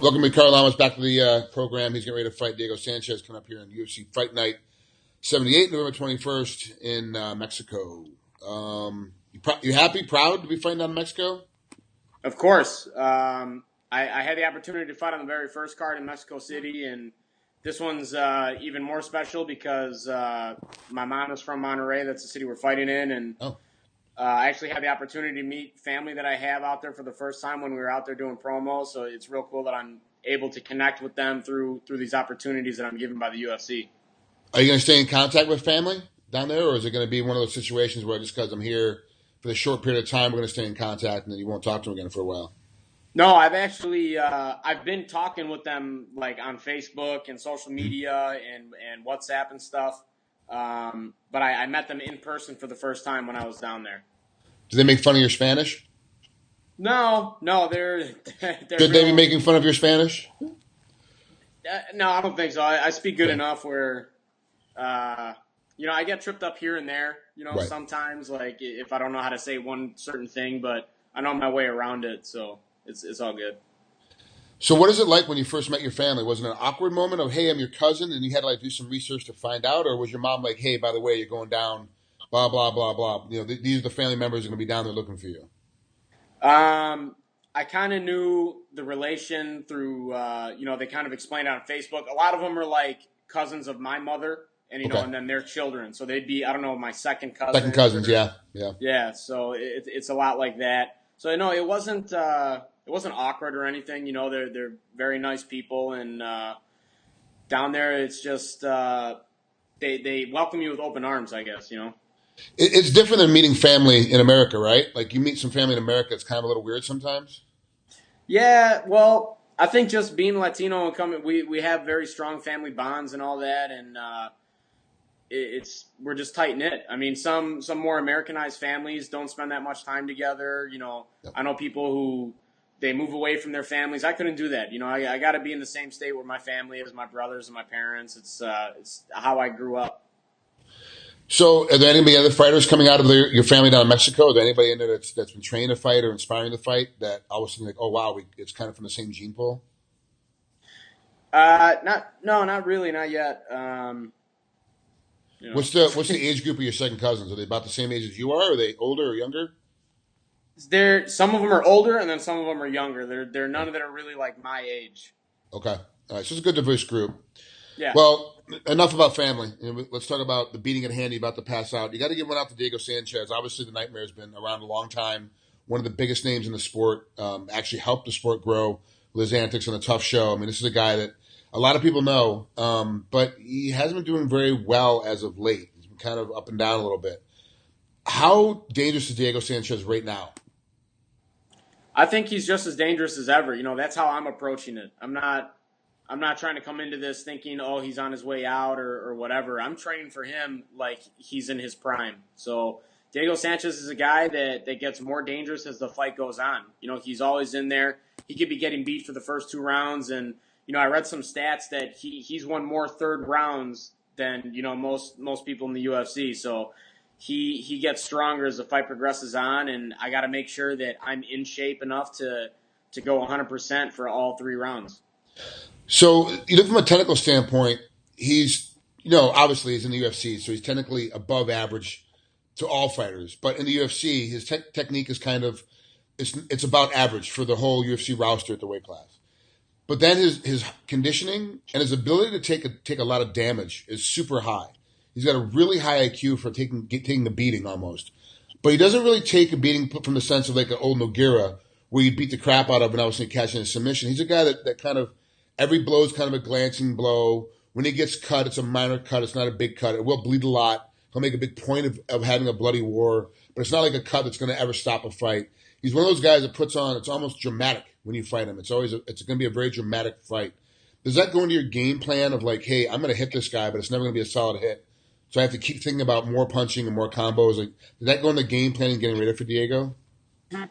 Welcome, Ricardo Lamas, back to the program. He's getting ready to fight Diego Sanchez coming up here in UFC Fight Night 78, November 21st in Mexico. You happy, proud to be fighting down in Mexico? Of course. I had the opportunity to fight on the very first card in Mexico City, and this one's even more special because my mom is from Monterrey. That's the city we're fighting in, and I actually had the opportunity to meet family that I have out there for the first time when we were out there doing promos. So it's real cool that I'm able to connect with them through these opportunities that I'm given by the UFC. Are you going to stay in contact with family down there, or is it going to be one of those situations where just because I'm here for the short period of time, we're going to stay in contact and then you won't talk to them again for a while? No, I've actually I've been talking with them like on Facebook and social media and WhatsApp and stuff. But I met them in person for the first time when I was down there. Do they make fun of your Spanish? No, they're Should they be making fun of your Spanish? No, I don't think so. I speak good enough where, I get tripped up here and there, Right. sometimes, like if I don't know how to say one certain thing, but I know my way around it, so it's all good. So what is it like when you first met your family? Was it an awkward moment of, hey, I'm your cousin, and you had to do some research to find out? Or was your mom like, hey, by the way, you're going down, blah, blah, blah, blah. These are the family members who are going to be down there looking for you. I kind of knew the relation through, they kind of explained it on Facebook. A lot of them are like cousins of my mother and, and then their children. So they'd be, I don't know, my second cousin. Second cousins, yeah. Yeah. So it's a lot like that. So, it wasn't awkward or anything. They're very nice people. And, down there, it's just, they welcome you with open arms, I guess, It's different than meeting family in America, right? Like you meet some family in America, it's kind of a little weird sometimes. Yeah, well, I think just being Latino and coming, we have very strong family bonds and all that, and we're just tight knit. I mean, some more Americanized families don't spend that much time together. I know people who they move away from their families. I couldn't do that. I got to be in the same state where my family is, my brothers and my parents. It's how I grew up. So, are there any other fighters coming out of your family down in Mexico? Is there anybody in there that's been trained to fight or inspiring to fight that I was thinking like, oh wow, it's kind of from the same gene pool? Not really, not yet. What's the age group of your second cousins? Are they about the same age as you are? Are they older or younger? Some of them are older, and then some of them are younger. They're none that are really like my age. Okay, all right. So it's a good diverse group. Yeah. Well, enough about family. Let's talk about the beating at hand. You're about to pass out. You got to give one out to Diego Sanchez. Obviously, the Nightmare has been around a long time. One of the biggest names in the sport. Actually helped the sport grow with his antics on a tough show. I mean, this is a guy that a lot of people know, but he hasn't been doing very well as of late. He's been kind of up and down a little bit. How dangerous is Diego Sanchez right now? I think he's just as dangerous as ever. That's how I'm approaching it. I'm not trying to come into this thinking, oh, he's on his way out or whatever. I'm training for him like he's in his prime. So Diego Sanchez is a guy that gets more dangerous as the fight goes on. He's always in there. He could be getting beat for the first 2 rounds. And, I read some stats that he's won more third rounds than, most people in the UFC. So he gets stronger as the fight progresses on. And I got to make sure that I'm in shape enough to go 100% for all 3 rounds. So, you look from a technical standpoint, he's, obviously he's in the UFC, so he's technically above average to all fighters. But in the UFC, his technique is kind of, it's about average for the whole UFC roster at the weight class. But then his conditioning and his ability to take a lot of damage is super high. He's got a really high IQ for taking a beating almost. But he doesn't really take a beating from the sense of like an old Nogueira, where you beat the crap out of and obviously catching a submission. He's a guy that kind of, every blow is kind of a glancing blow. When he gets cut, it's a minor cut. It's not a big cut. It will bleed a lot. He'll make a big point of having a bloody war, but it's not like a cut that's going to ever stop a fight. He's one of those guys that puts on, it's almost dramatic when you fight him. It's going to be a very dramatic fight. Does that go into your game plan of like, hey, I'm going to hit this guy, but it's never going to be a solid hit? So I have to keep thinking about more punching and more combos. Like, did that go in the game plan and getting ready for Diego?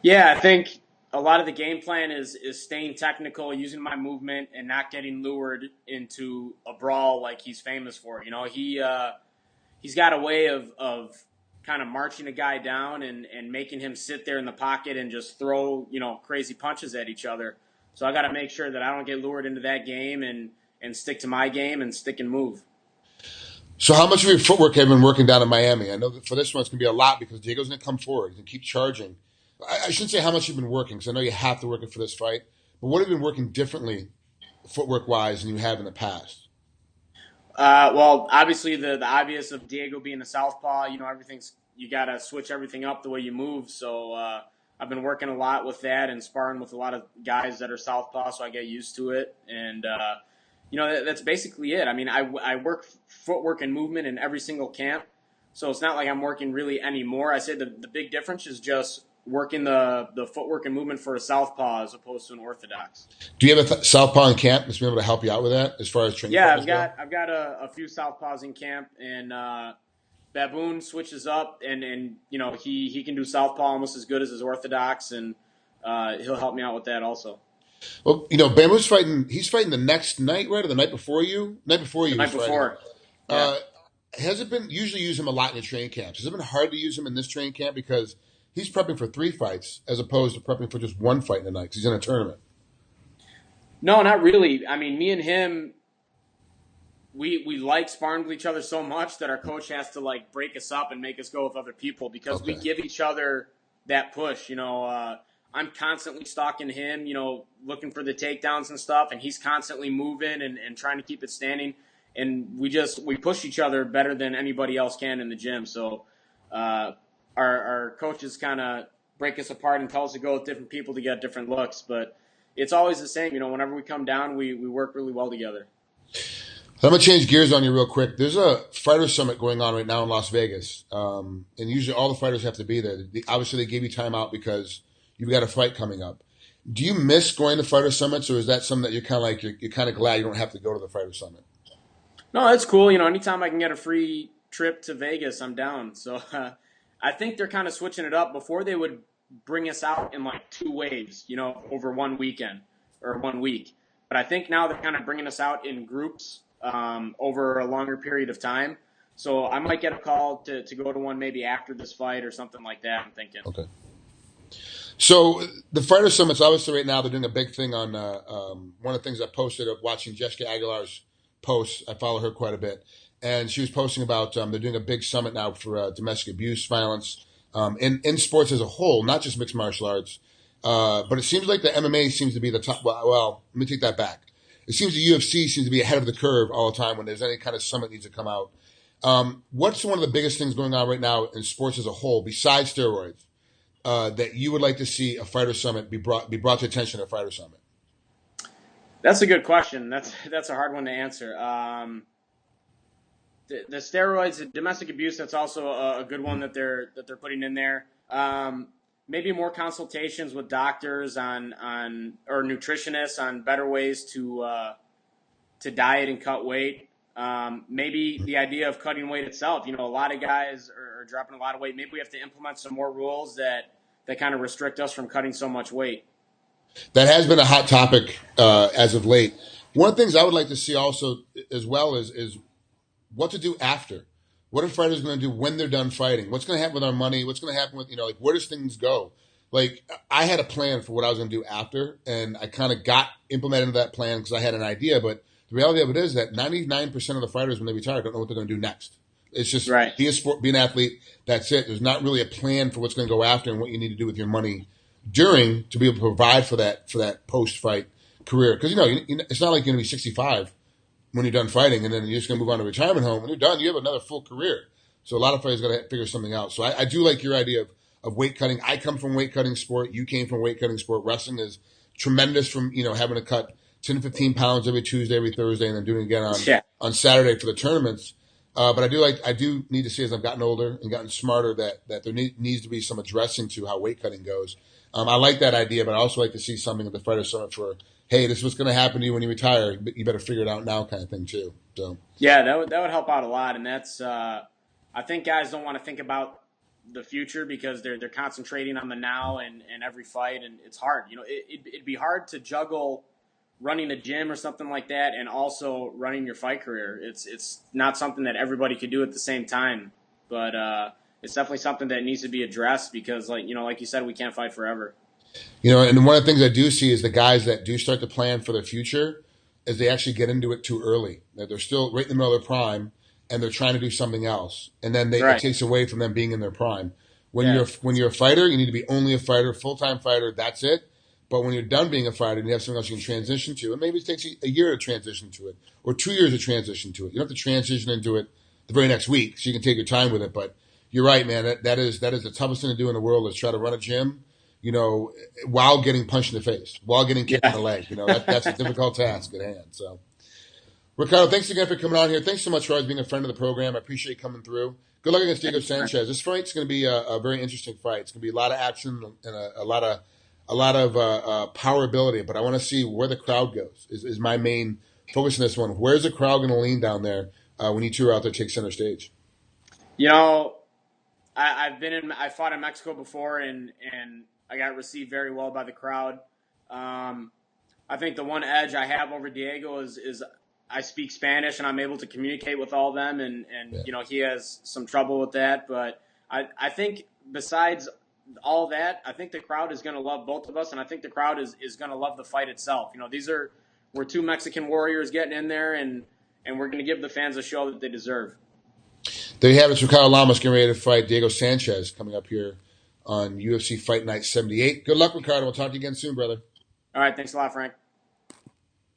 Yeah, I think a lot of the game plan is staying technical, using my movement, and not getting lured into a brawl like he's famous for. He's got a way of kind of marching a guy down and making him sit there in the pocket and just throw crazy punches at each other. So I got to make sure that I don't get lured into that game and stick to my game and stick and move. So how much of your footwork have you been working down in Miami? I know that for this one it's going to be a lot because Diego's going to come forward and keep charging. I shouldn't say how much you've been working because I know you have to work it for this fight. But what have you been working differently, footwork-wise, than you have in the past? Well, obviously the obvious of Diego being a southpaw, you got to switch everything up the way you move. So I've been working a lot with that and sparring with a lot of guys that are southpaw, so I get used to it. And that's basically it. I mean, I work footwork and movement in every single camp, so it's not like I'm working really anymore. I say the big difference is just working the footwork and movement for a southpaw as opposed to an orthodox. Do you have a southpaw in camp that's been able to help you out with that as far as training? Yeah, I've got a few southpaws in camp, and Baboon switches up, and he can do southpaw almost as good as his orthodox, and he'll help me out with that also. Well, Bamboo's fighting. He's fighting the next night, right, or the night before you? Night before you. The night before. Yeah. Has it been usually use him a lot in the training camps? Has it been hard to use him in this training camp because he's prepping for 3 fights as opposed to prepping for just 1 fight in the night because he's in a tournament? No, not really. I mean, me and him, we like sparring with each other so much that our coach has to like break us up and make us go with other people because we give each other that push. I'm constantly stalking him, looking for the takedowns and stuff, and he's constantly moving and trying to keep it standing. And we push each other better than anybody else can in the gym. So our coaches kind of break us apart and tell us to go with different people to get different looks. But it's always the same. Whenever we come down, we work really well together. I'm going to change gears on you real quick. There's a fighter summit going on right now in Las Vegas. And usually all the fighters have to be there. Obviously, they gave you time out because you've got a fight coming up. Do you miss going to fighter summits, or is that something that you're kind of like you're kind of glad you don't have to go to the fighter summit? No, it's cool. Anytime I can get a free trip to Vegas, I'm down. So I think they're kind of switching it up. Before they would bring us out in like 2 waves, over 1 weekend or 1 week. But I think now they're kind of bringing us out in groups over a longer period of time. So I might get a call to go to one maybe after this fight or something like that, I'm thinking. Okay. So the fighter summits, obviously right now they're doing a big thing on one of the things I posted of watching Jessica Aguilar's posts. I follow her quite a bit. And she was posting about they're doing a big summit now for domestic abuse, violence in sports as a whole, not just mixed martial arts. But it seems like the MMA seems to be the top. Well, let me take that back. It seems the UFC seems to be ahead of the curve all the time when there's any kind of summit needs to come out. What's one of the biggest things going on right now in sports as a whole, besides steroids, that you would like to see a fighter summit be brought to attention at a fighter summit? That's a good question. That's a hard one to answer. The steroids, the domestic abuse, that's also a good one that they're putting in there. Maybe more consultations with doctors or nutritionists on better ways to diet and cut weight. Maybe the idea of cutting weight itself. A lot of guys are dropping a lot of weight. Maybe we have to implement some more rules that kind of restrict us from cutting so much weight. That has been a hot topic as of late. One of the things I would like to see also as well is what to do after. What are fighters going to do when they're done fighting? What's going to happen with our money? What's going to happen with, where does things go? Like, I had a plan for what I was going to do after, and I kind of got implemented into that plan because I had an idea. But the reality of it is that 99% of the fighters, when they retire, don't know what they're going to do next. It's just be a sport, be an athlete. That's it. There's not really a plan for what's going to go after and what you need to do with your money during to be able to provide for that post-fight career. Because, it's not like you're going to be 65 when you're done fighting and then you're just going to move on to retirement home. When you're done, you have another full career. So a lot of fighters got to figure something out. So I do like your idea of weight cutting. I come from weight cutting sport. You came from weight cutting sport. Wrestling is tremendous from, having to cut 10 to 15 pounds every Tuesday, every Thursday, and then doing it again on Saturday for the tournaments. But I do need to see as I've gotten older and gotten smarter that there needs to be some addressing to how weight cutting goes. I like that idea, but I also like to see something at the Fighter Summit for, hey, this is what's going to happen to you when you retire. You better figure it out now kind of thing too. So yeah, that would help out a lot. And that's I think guys don't want to think about the future because they're concentrating on the now and every fight, and it's hard. It'd be hard to juggle running a gym or something like that and also running your fight career. It's not something that everybody could do at the same time, but it's definitely something that needs to be addressed because like you said, we can't fight forever. And one of the things I do see is the guys that do start to plan for their future is they actually get into it too early. That they're still right in the middle of their prime and they're trying to do something else, and then it Right. takes away from them being in their prime. When Yeah. you're a fighter, you need to be only a fighter, full time fighter. That's it. But when you're done being a fighter and you have something else you can transition to, and maybe it takes you a year to transition to it, or 2 years to transition to it. You don't have to transition into it the very next week, so you can take your time with it. But you're right, man. That is the toughest thing to do in the world is try to run a gym, while getting punched in the face, while getting kicked in the leg. That's a difficult task at hand. So, Ricardo, thanks again for coming on here. Thanks so much for always being a friend of the program. I appreciate you coming through. Good luck against Diego Sanchez. This fight's going to be a very interesting fight. It's going to be a lot of action and a lot of power ability. But I want to see where the crowd goes. Is my main focus in this one. Where's the crowd going to lean down there when you two are out there take center stage? I fought in Mexico before, and I got received very well by the crowd. I think the one edge I have over Diego is I speak Spanish and I'm able to communicate with all of them, and he has some trouble with that. But I think besides all that, I think the crowd is going to love both of us, and I think the crowd is going to love the fight itself. We're two Mexican warriors getting in there, and we're going to give the fans a show that they deserve. There you have it. Ricardo Lamas getting ready to fight Diego Sanchez coming up here on UFC Fight Night 78. Good luck, Ricardo. We'll talk to you again soon, brother. All right. Thanks a lot, Frank.